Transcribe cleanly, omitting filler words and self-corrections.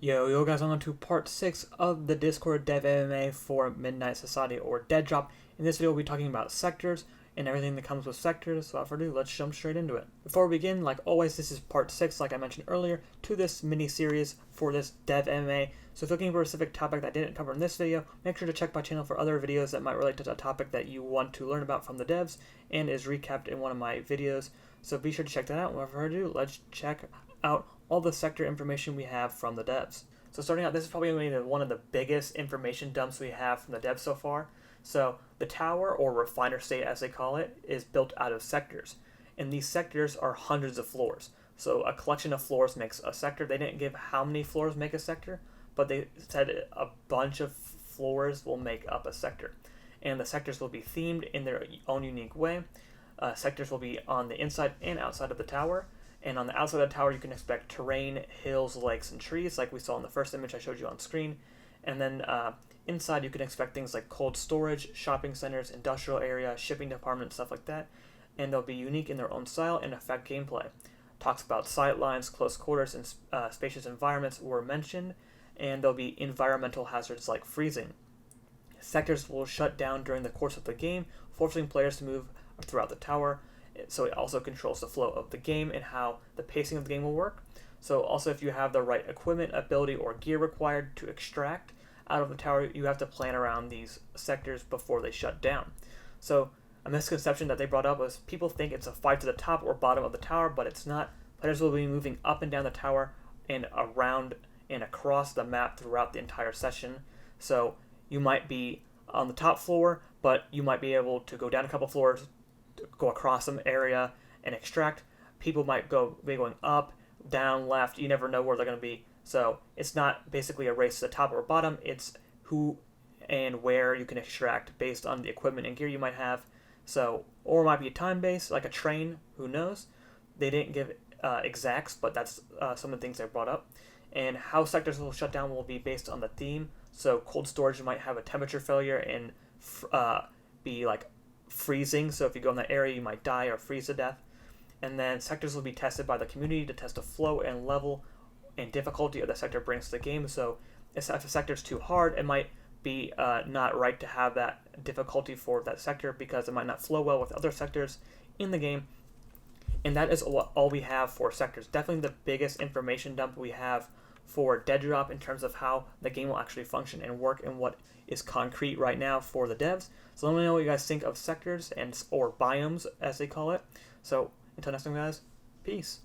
Yo guys, on to part 6 of the Discord Dev MMA for Midnight Society or Deadrop. In this video we'll be talking about sectors and everything that comes with sectors, so without further ado, let's jump straight into it. Before we begin, like always, this is part 6, like I mentioned earlier, to this mini-series for this Dev MMA. So if you're looking for a specific topic that I didn't cover in this video, make sure to check my channel for other videos that might relate to the topic that you want to learn about from the devs and is recapped in one of my videos. So be sure to check that out. Without further ado, let's check out all the sector information we have from the devs. So starting out, this is probably going to be one of the biggest information dumps we have from the devs so far. So the tower, or refiner state as they call it, is built out of sectors. And these sectors are hundreds of floors. So a collection of floors makes a sector. They didn't give how many floors make a sector, but they said a bunch of floors will make up a sector. And the sectors will be themed in their own unique way. Sectors will be on the inside and outside of the tower. And on the outside of the tower, you can expect terrain, hills, lakes, and trees, like we saw in the first image I showed you on screen. And then inside, you can expect things like cold storage, shopping centers, industrial area, shipping departments, stuff like that. And they'll be unique in their own style and affect gameplay. Talks about sight lines, close quarters, and spacious environments were mentioned. And there'll be environmental hazards like freezing. Sectors will shut down during the course of the game, forcing players to move throughout the tower. So it also controls the flow of the game and how the pacing of the game will work. So also, if you have the right equipment, ability, or gear required to extract out of the tower, you have to plan around these sectors before they shut down. So a misconception that they brought up was people think it's a fight to the top or bottom of the tower, but it's not. Players will be moving up and down the tower and around and across the map throughout the entire session. So you might be on the top floor, but you might be able to go down a couple floors, go across some area and extract. People might be going up, down, left. You never know where they're going to be. So it's not basically a race to the top or bottom. It's who and where you can extract based on the equipment and gear you might have. So, or it might be a time base, like a train. Who knows? They didn't give exacts, but that's some of the things they brought up. And how sectors will shut down will be based on the theme. So cold storage might have a temperature failure and be like freezing, so if you go in that area you might die or freeze to death. And then sectors will be tested by the community to test the flow and level and difficulty of the sector brings to the game. So if a sector is too hard, it might be not right to have that difficulty for that sector because it might not flow well with other sectors in the game. And that is all we have for sectors. Definitely the biggest information dump we have for Deadrop in terms of how the game will actually function and work and what is concrete right now for the devs. So let me know what you guys think of sectors or biomes as they call it. So until next time guys, peace.